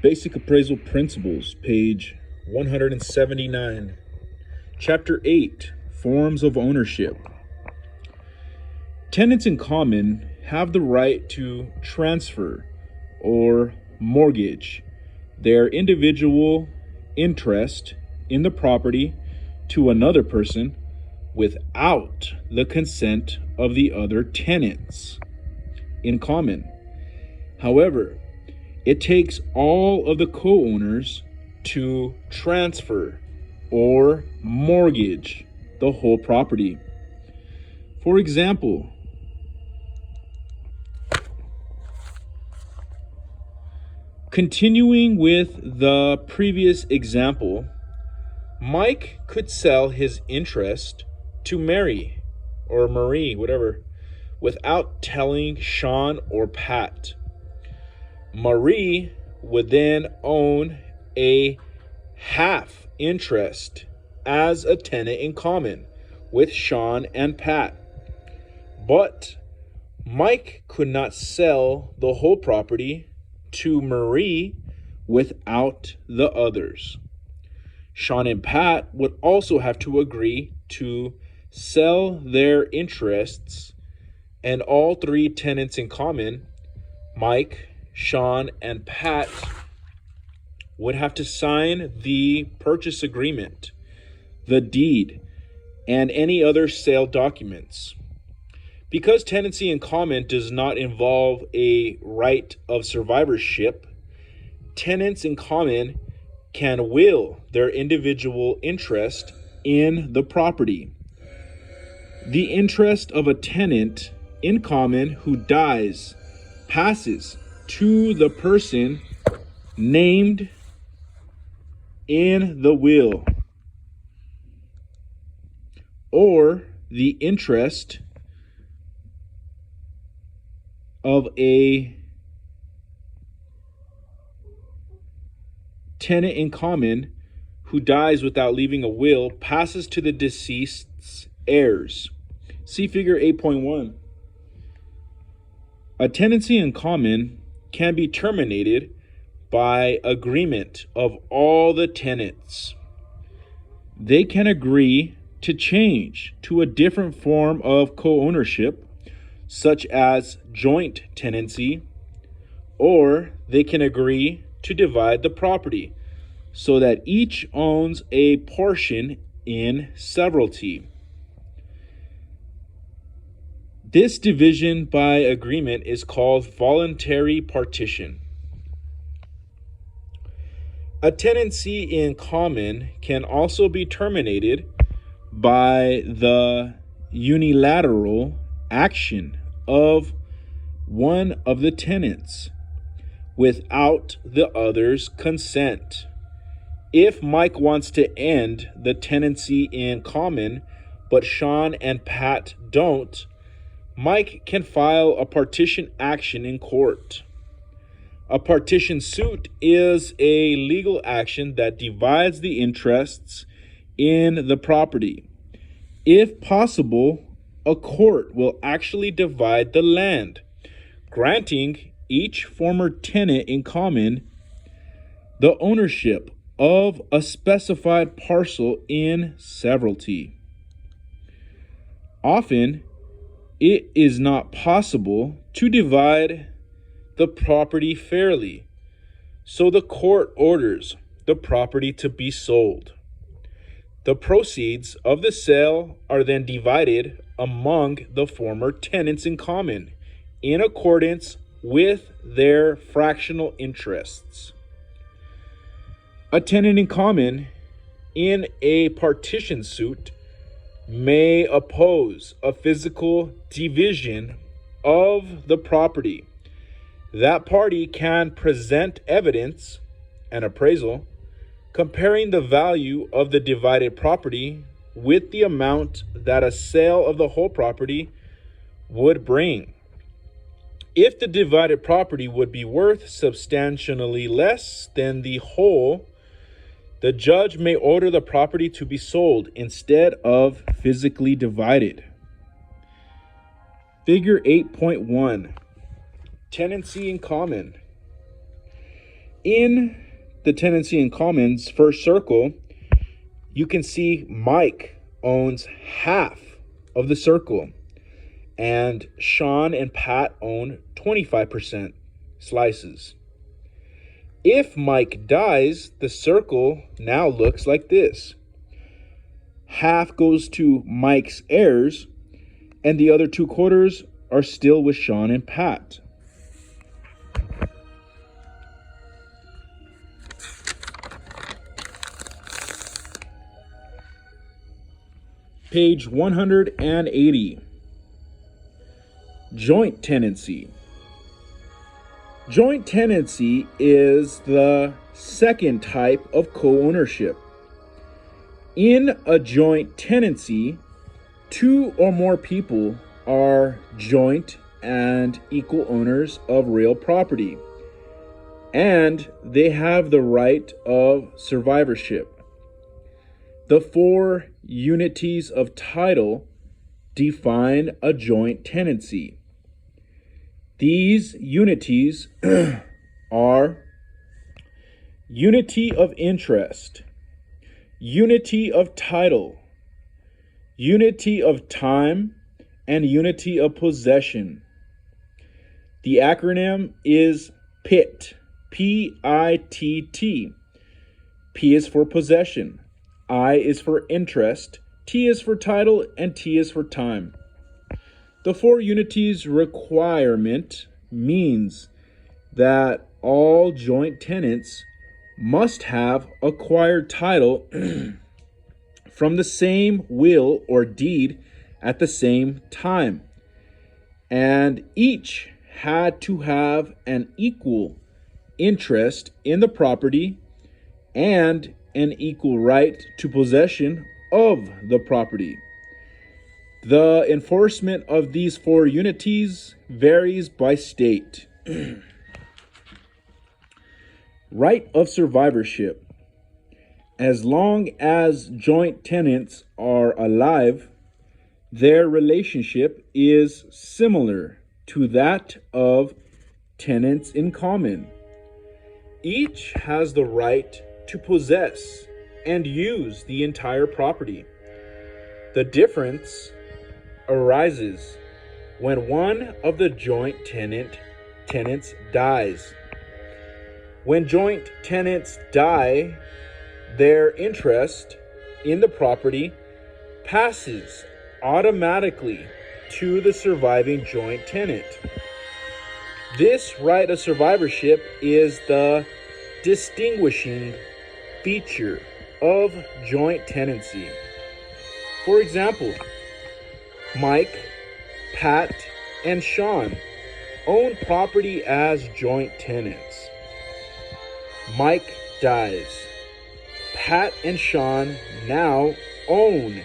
Basic Appraisal Principles, page 179. Chapter 8, Forms of Ownership. Tenants in common have the right to transfer or mortgage their individual interest in the property to another person without the consent of the other tenants in common. However, it takes all of the co-owners to transfer or mortgage the whole property. For example, continuing with the previous example, Mike could sell his interest to Mary or Marie, whatever, without telling Sean or Pat. Marie would then own a half interest as a tenant in common with Sean and Pat. But Mike could not sell the whole property to Marie without the others. Sean and Pat would also have to agree to sell their interests, and all three tenants in common, Mike, Sean, and Pat, would have to sign the purchase agreement, the deed, and any other sale documents. Because tenancy in common does not involve a right of survivorship, tenants in common can will their individual interest in the property. The interest of a tenant in common who dies passes to the person named in the will, or the interest of a tenant in common who dies without leaving a will passes to the deceased's heirs. See figure 8.1. A tenancy in common can be terminated by agreement of all the tenants. They can agree to change to a different form of co-ownership, such as joint tenancy, or they can agree to divide the property so that each owns a portion in severalty. This division by agreement is called voluntary partition. A tenancy in common can also be terminated by the unilateral action of one of the tenants without the other's consent. If Mike wants to end the tenancy in common, but Sean and Pat don't, Mike can file a partition action in court. A partition suit is a legal action that divides the interests in the property. If possible, a court will actually divide the land, granting each former tenant in common the ownership of a specified parcel in severalty. Often, it is not possible to divide the property fairly, so the court orders the property to be sold. The proceeds of the sale are then divided among the former tenants in common in accordance with their fractional interests. A tenant in common in a partition suit may oppose a physical division of the property. That party can present evidence, an appraisal, comparing the value of the divided property with the amount that a sale of the whole property would bring. If the divided property would be worth substantially less than the whole, the judge may order the property to be sold instead of physically divided. Figure 8.1, Tenancy in Common. In the tenancy in common's first circle, you can see Mike owns half of the circle, and Sean and Pat own 25% slices. If Mike dies, the circle now looks like this. Half goes to Mike's heirs, and the other 2/4 are still with Sean and Pat. Page 180. Joint tenancy. Joint tenancy is the second type of co-ownership. In a joint tenancy, 2 or more people are joint and equal owners of real property, and they have the right of survivorship. The 4 unities of title define a joint tenancy. These unities are unity of interest, unity of title, unity of time, and unity of possession. The acronym is PITT, P-I-T-T. P is for possession, I is for interest, T is for title, and T is for time. The 4 unities requirement means that all joint tenants must have acquired title from the same will or deed at the same time, and each had to have an equal interest in the property and an equal right to possession of the property. The enforcement of these 4 unities varies by state. Right of survivorship. As long as joint tenants are alive, their relationship is similar to that of tenants in common. Each has the right to possess and use the entire property. The difference arises when one of the joint tenants dies. When joint tenants die, their interest in the property passes automatically to the surviving joint tenant. This right of survivorship is the distinguishing feature of joint tenancy. For example, Mike, Pat, and Sean own property as joint tenants. Mike dies. Pat and Sean now own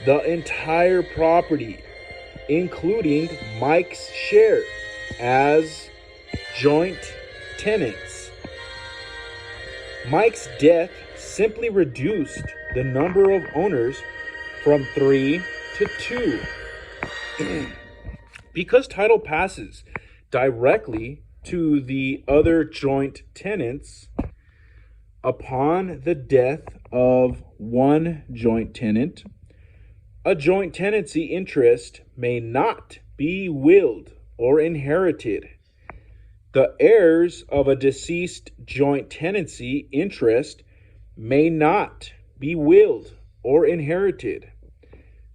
the entire property, including Mike's share, as joint tenants. Mike's death simply reduced the number of owners from 3 to 2. Because title passes directly to the other joint tenants, upon the death of one joint tenant, a joint tenancy interest may not be willed or inherited. The heirs of a deceased joint tenancy interest may not be willed or inherited.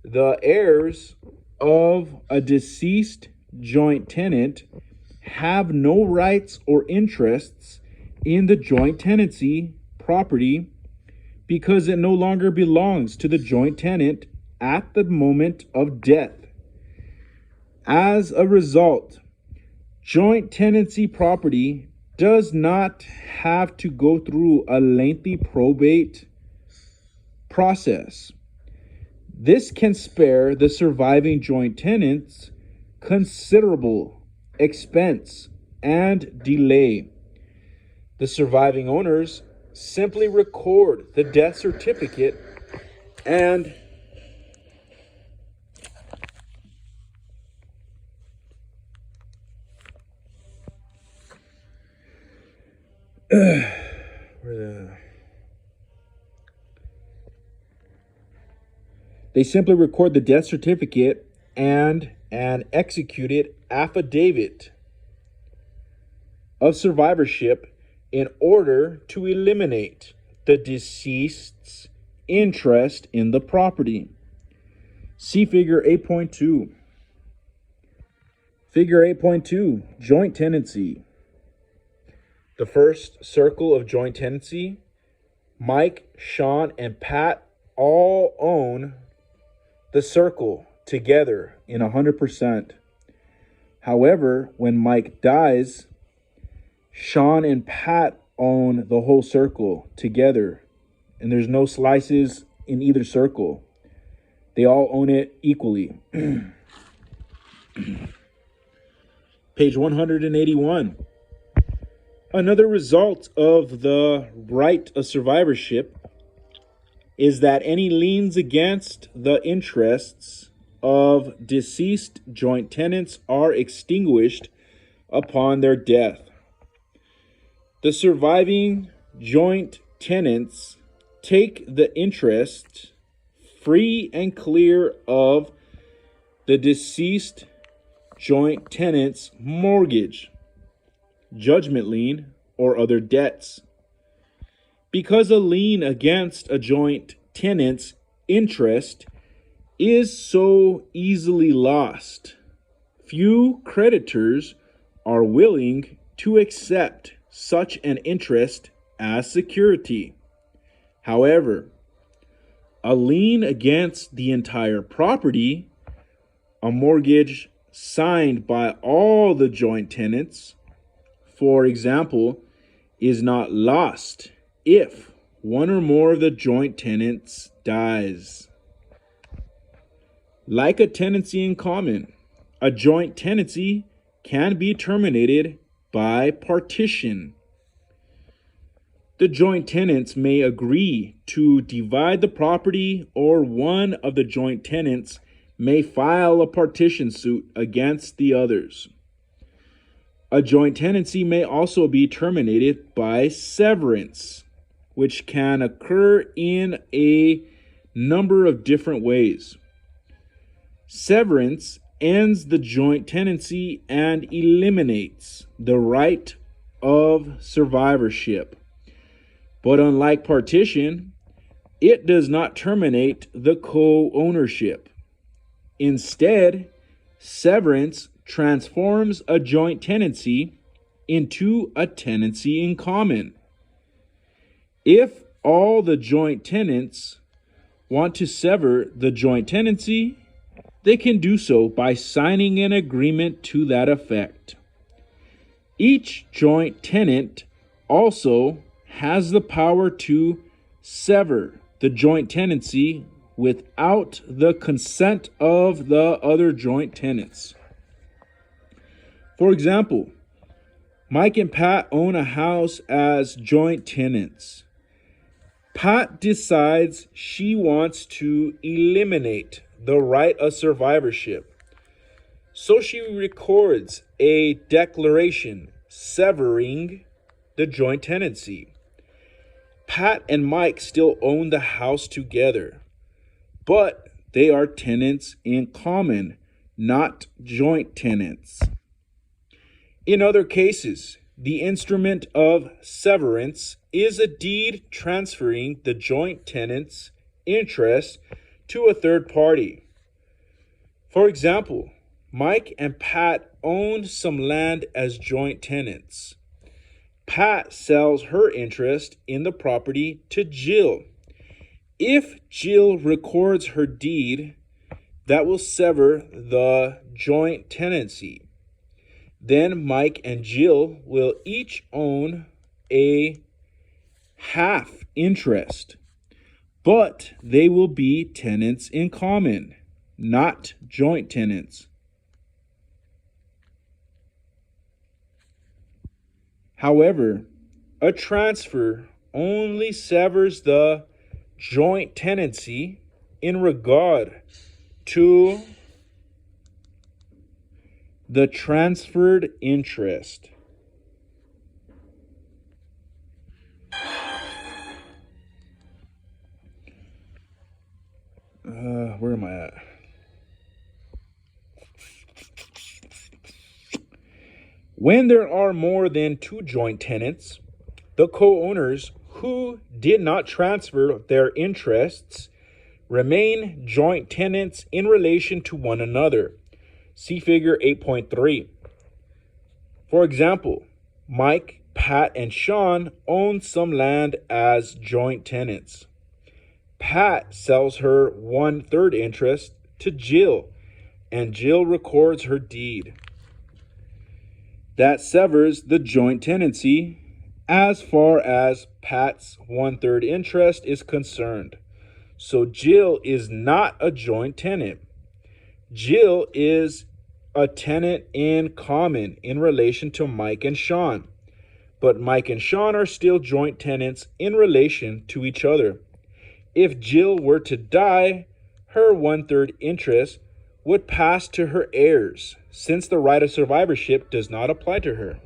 The heirs of a deceased joint tenant have no rights or interests in the joint tenancy property because it no longer belongs to the joint tenant at the moment of death. As a result, joint tenancy property does not have to go through a lengthy probate process. This can spare the surviving joint tenants considerable expense and delay. The surviving owners simply record the death certificate and They simply record the death certificate and an executed affidavit of survivorship in order to eliminate the deceased's interest in the property. See Figure 8.2. Figure 8.2, joint tenancy. The first circle of joint tenancy, Mike, Sean, and Pat all own the circle together in 100%. However, when Mike dies, Sean and Pat own the whole circle together, and there's no slices in either circle. They all own it equally. Page 181. Another result of the right of survivorship is that any liens against the interests of deceased joint tenants are extinguished upon their death. The surviving joint tenants take the interest free and clear of the deceased joint tenant's mortgage, judgment lien, or other debts. Because a lien against a joint tenant's interest is so easily lost, few creditors are willing to accept such an interest as security. However, a lien against the entire property, a mortgage signed by all the joint tenants, for example, is not lost if one or more of the joint tenants dies. Like a tenancy in common, a joint tenancy can be terminated by partition. The joint tenants may agree to divide the property, or one of the joint tenants may file a partition suit against the others. A joint tenancy may also be terminated by severance, which can occur in a number of different ways. Severance ends the joint tenancy and eliminates the right of survivorship. But unlike partition, it does not terminate the co-ownership. Instead, severance transforms a joint tenancy into a tenancy in common. If all the joint tenants want to sever the joint tenancy, they can do so by signing an agreement to that effect. Each joint tenant also has the power to sever the joint tenancy without the consent of the other joint tenants. For example, Mike and Pat own a house as joint tenants. Pat decides she wants to eliminate the right of survivorship, so she records a declaration severing the joint tenancy. Pat and Mike still own the house together, but they are tenants in common, not joint tenants. In other cases, the instrument of severance is a deed transferring the joint tenant's interest to a third party. For example, Mike and Pat own some land as joint tenants. Pat sells her interest in the property to Jill. If Jill records her deed, that will sever the joint tenancy. Then Mike and Jill will each own a half interest, but they will be tenants in common, not joint tenants. However, a transfer only severs the joint tenancy in regard to the transferred interest. where am I at? When there are more than two joint tenants, the co-owners who did not transfer their interests remain joint tenants in relation to one another. See figure 8.3. For example, Mike, Pat, and Sean own some land as joint tenants. Pat sells her 1/3 interest to Jill, and Jill records her deed. That severs the joint tenancy as far as Pat's 1/3 interest is concerned. So Jill is not a joint tenant. Jill is a tenant in common in relation to Mike and Sean. But Mike and Sean are still joint tenants in relation to each other. If Jill were to die, her 1/3 interest would pass to her heirs, since the right of survivorship does not apply to her.